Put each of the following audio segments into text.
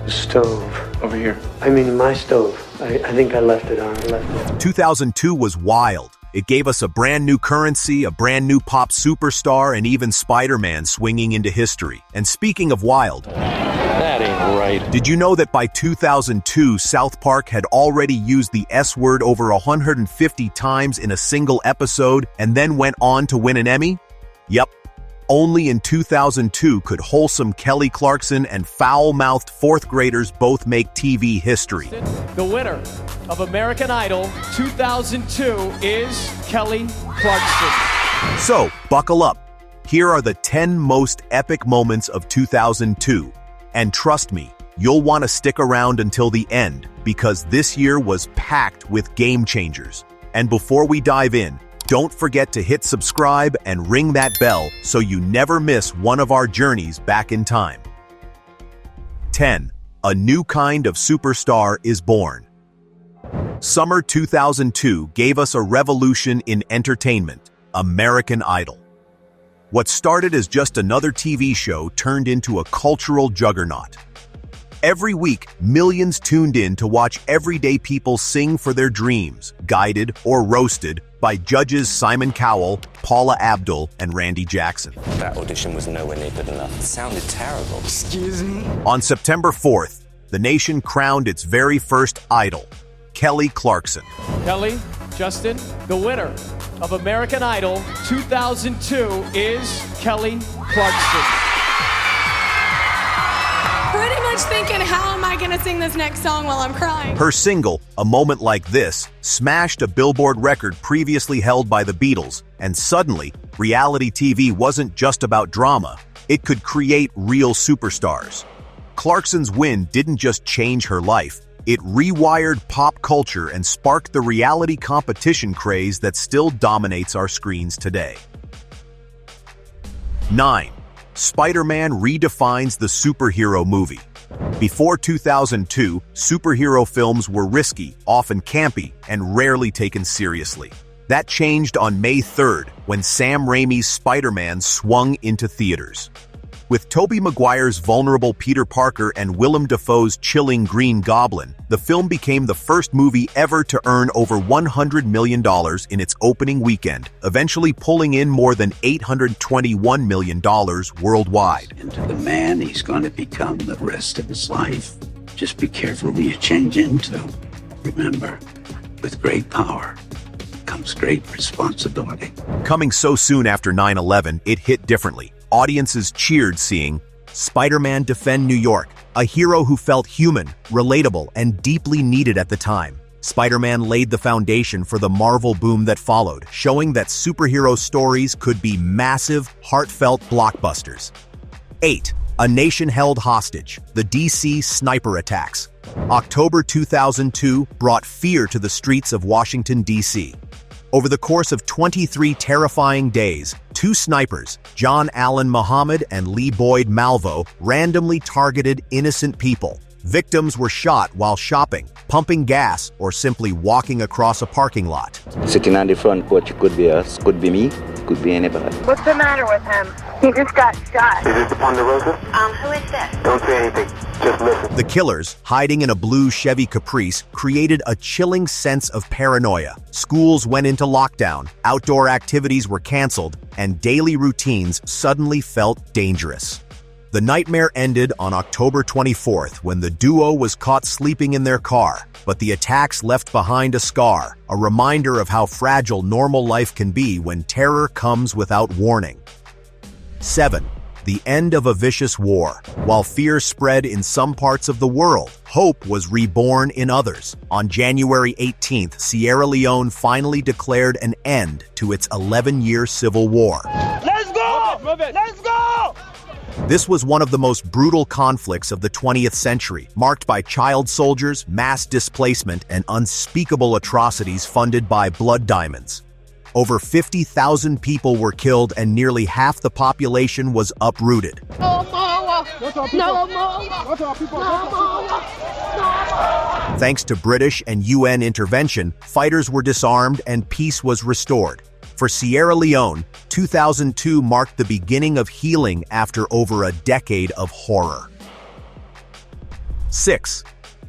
The stove. Over here. I mean, my stove. I think I left it on. 2002 was wild. It gave us a brand new currency, a brand new pop superstar, and even Spider-Man swinging into history. And speaking of wild, That ain't right. did you know that by 2002, South Park had already used the S word over 150 times in a single episode and then went on to win an Emmy? Yep. Only in 2002 could wholesome Kelly Clarkson and foul-mouthed fourth graders both make TV history. The winner of American Idol 2002 is Kelly Clarkson. So, buckle up. Here are the 10 most epic moments of 2002. And trust me, you'll want to stick around until the end, because this year was packed with game changers. And before we dive in, don't forget to hit subscribe and ring that bell so you never miss one of our journeys back in time. 10. A new kind of superstar is born. Summer 2002 gave us a revolution in entertainment, American Idol. What started as just another TV show turned into a cultural juggernaut. Every week, millions tuned in to watch everyday people sing for their dreams, guided or roasted by judges Simon Cowell, Paula Abdul, and Randy Jackson. That audition was nowhere near good enough. It sounded terrible. Excuse me? On September 4th, the nation crowned its very first idol, Kelly Clarkson. Kelly, Justin, the winner of American Idol 2002 is Kelly Clarkson. Pretty much thinking, how am I gonna sing this next song while I'm crying? Her single, A Moment Like This, smashed a Billboard record previously held by the Beatles, and suddenly, reality TV wasn't just about drama. It could create real superstars. Clarkson's win didn't just change her life. It rewired pop culture and sparked the reality competition craze that still dominates our screens today. 9. Spider-Man redefines the superhero movie. Before 2002, superhero films were risky, often campy, and rarely taken seriously. That changed on May 3rd, when Sam Raimi's Spider-Man swung into theaters. With Tobey Maguire's vulnerable Peter Parker and Willem Dafoe's chilling Green Goblin, the film became the first movie ever to earn over $100 million in its opening weekend, eventually pulling in more than $821 million worldwide. Into the man he's going to become the rest of his life. Just be careful who you change into. Remember, with great power comes great responsibility. Coming so soon after 9/11, it hit differently. Audiences cheered seeing Spider-Man defend New York, a hero who felt human, relatable, and deeply needed at the time. Spider-Man laid the foundation for the Marvel boom that followed, showing that superhero stories could be massive, heartfelt blockbusters. 8. A nation held hostage, the DC sniper attacks. October 2002 brought fear to the streets of Washington, D.C. Over the course of 23 terrifying days, two snipers, John Allen Muhammad and Lee Boyd Malvo, randomly targeted innocent people. Victims were shot while shopping, pumping gas, or simply walking across a parking lot. Sitting on the front porch, it could be us, could be me, could be anybody. What's the matter with him? He just got shot. Is this the Ponderosa? Who is this? Don't say anything. Just listen. The killers, hiding in a blue Chevy Caprice, created a chilling sense of paranoia. Schools went into lockdown, outdoor activities were canceled, and daily routines suddenly felt dangerous. The nightmare ended on October 24th when the duo was caught sleeping in their car, but the attacks left behind a scar, a reminder of how fragile normal life can be when terror comes without warning. 7. The end of a vicious war. While fear spread in some parts of the world, hope was reborn in others. On January 18th, Sierra Leone finally declared an end to its 11-year civil war. Let's go! Move it! Let's go! This was one of the most brutal conflicts of the 20th century, marked by child soldiers, mass displacement, and unspeakable atrocities funded by blood diamonds. Over 50,000 people were killed and nearly half the population was uprooted. Thanks to British and UN intervention, fighters were disarmed and peace was restored. For Sierra Leone, 2002 marked the beginning of healing after over a decade of horror. 6.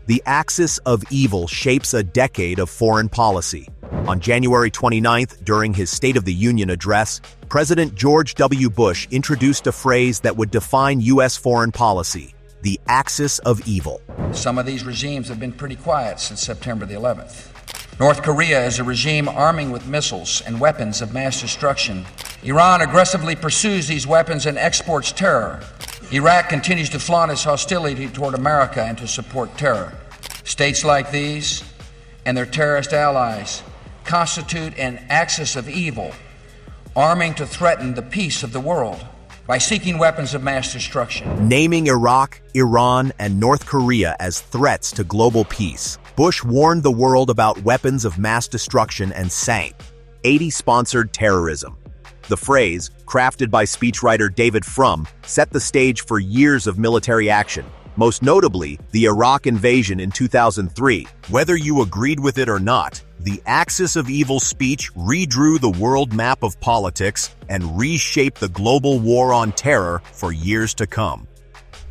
The axis of evil shapes a decade of foreign policy. On January 29th, during his State of the Union address, President George W. Bush introduced a phrase that would define U.S. foreign policy: the axis of evil. Some of these regimes have been pretty quiet since September the 11th. North Korea is a regime arming with missiles and weapons of mass destruction. Iran aggressively pursues these weapons and exports terror. Iraq continues to flaunt its hostility toward America and to support terror. States like these and their terrorist allies constitute an axis of evil, arming to threaten the peace of the world by seeking weapons of mass destruction. Naming Iraq, Iran, and North Korea as threats to global peace, Bush warned the world about weapons of mass destruction and sank 80 sponsored terrorism. The phrase, crafted by speechwriter David Frum, set the stage for years of military action, most notably the Iraq invasion in 2003. Whether you agreed with it or not, the Axis of Evil speech redrew the world map of politics and reshaped the global war on terror for years to come.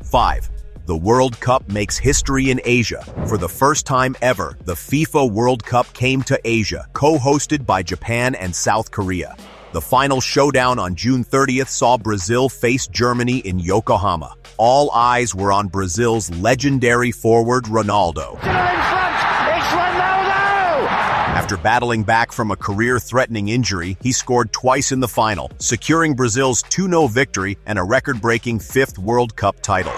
5. The World Cup makes history in Asia. For the first time ever, the FIFA World Cup came to Asia, co-hosted by Japan and South Korea. The final showdown on June 30th saw Brazil face Germany in Yokohama. All eyes were on Brazil's legendary forward Ronaldo. After battling back from a career-threatening injury, he scored twice in the final, securing Brazil's 2-0 victory and a record-breaking 5th World Cup title. 2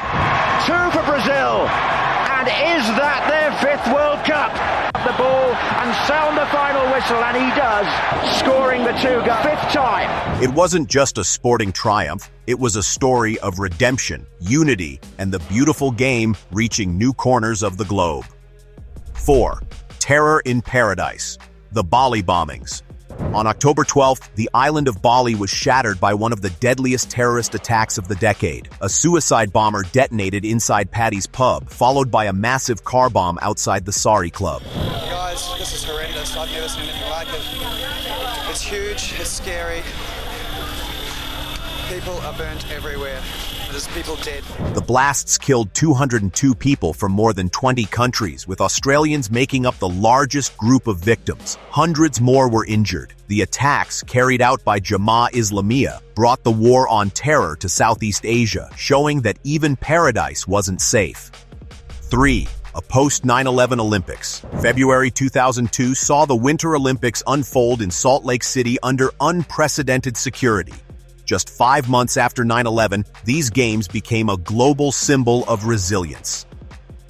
for Brazil, and is that their 5th World Cup? The ball and sound the final whistle, and he does, scoring the 5th time. It wasn't just a sporting triumph, it was a story of redemption, unity, and the beautiful game reaching new corners of the globe. 4. Terror in Paradise. The Bali bombings. On October 12th, the island of Bali was shattered by one of the deadliest terrorist attacks of the decade. A suicide bomber detonated inside Paddy's pub, followed by a massive car bomb outside the Sari Club. Guys, this is horrendous. I've never seen anything like it. It's huge, it's scary. People are burnt everywhere. There's people dead. The blasts killed 202 people from more than 20 countries, with Australians making up the largest group of victims. Hundreds more were injured. The attacks, carried out by Jamaah Islamiyah, brought the war on terror to Southeast Asia, showing that even paradise wasn't safe. 3. A post-9/11 Olympics. February 2002 saw the Winter Olympics unfold in Salt Lake City under unprecedented security. Just 5 months after 9/11, these games became a global symbol of resilience.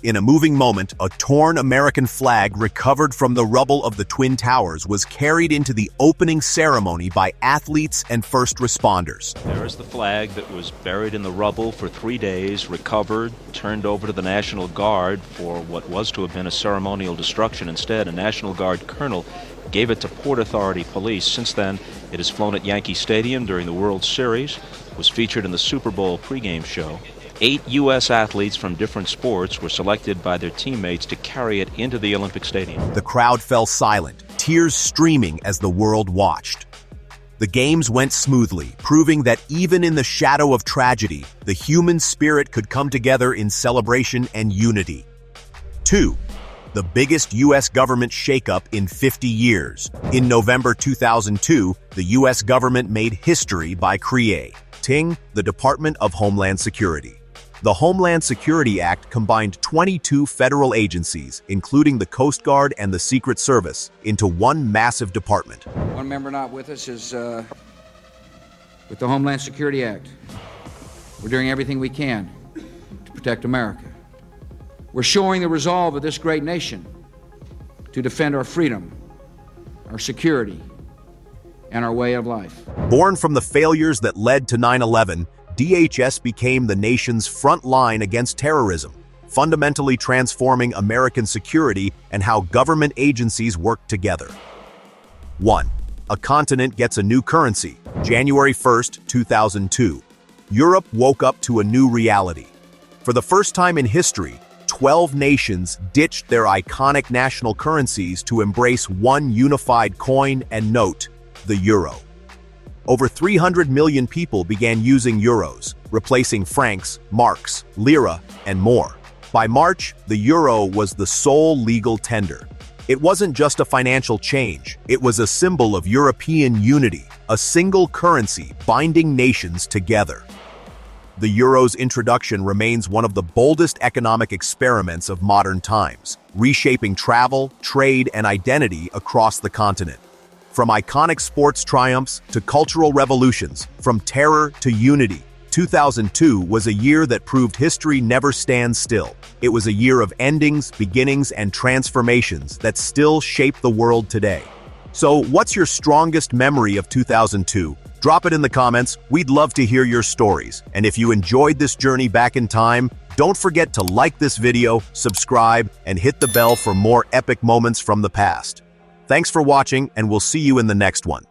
In a moving moment, a torn American flag recovered from the rubble of the Twin Towers was carried into the opening ceremony by athletes and first responders. There is the flag that was buried in the rubble for 3 days, recovered, turned over to the National Guard for what was to have been a ceremonial destruction. Instead, a National Guard colonel gave it to Port Authority Police. Since then, it has flown at Yankee Stadium during the World Series, was featured in the Super Bowl pregame show. 8 U.S. athletes from different sports were selected by their teammates to carry it into the Olympic Stadium. The crowd fell silent, tears streaming as the world watched. The games went smoothly, proving that even in the shadow of tragedy, the human spirit could come together in celebration and unity. 2. The biggest U.S. government shakeup in 50 years. In November 2002, the U.S. government made history by creating the Department of Homeland Security. The Homeland Security Act combined 22 federal agencies, including the Coast Guard and the Secret Service, into one massive department. One member not with us is with the Homeland Security Act. We're doing everything we can to protect America. We're showing the resolve of this great nation to defend our freedom, our security, and our way of life. Born from the failures that led to 9/11, DHS became the nation's front line against terrorism, fundamentally transforming American security and how government agencies work together. 1. A continent gets a new currency. January 1st, 2002. Europe woke up to a new reality. For the first time in history, 12 nations ditched their iconic national currencies to embrace one unified coin and note, the euro. Over 300 million people began using euros, replacing francs, marks, lira, and more. By March, the euro was the sole legal tender. It wasn't just a financial change, it was a symbol of European unity, a single currency binding nations together. The euro's introduction remains one of the boldest economic experiments of modern times, reshaping travel, trade, and identity across the continent. From iconic sports triumphs to cultural revolutions, from terror to unity, 2002 was a year that proved history never stands still. It was a year of endings, beginnings, and transformations that still shape the world today. So, what's your strongest memory of 2002? Drop it in the comments. We'd love to hear your stories. And if you enjoyed this journey back in time, don't forget to like this video, subscribe, and hit the bell for more epic moments from the past. Thanks for watching, and we'll see you in the next one.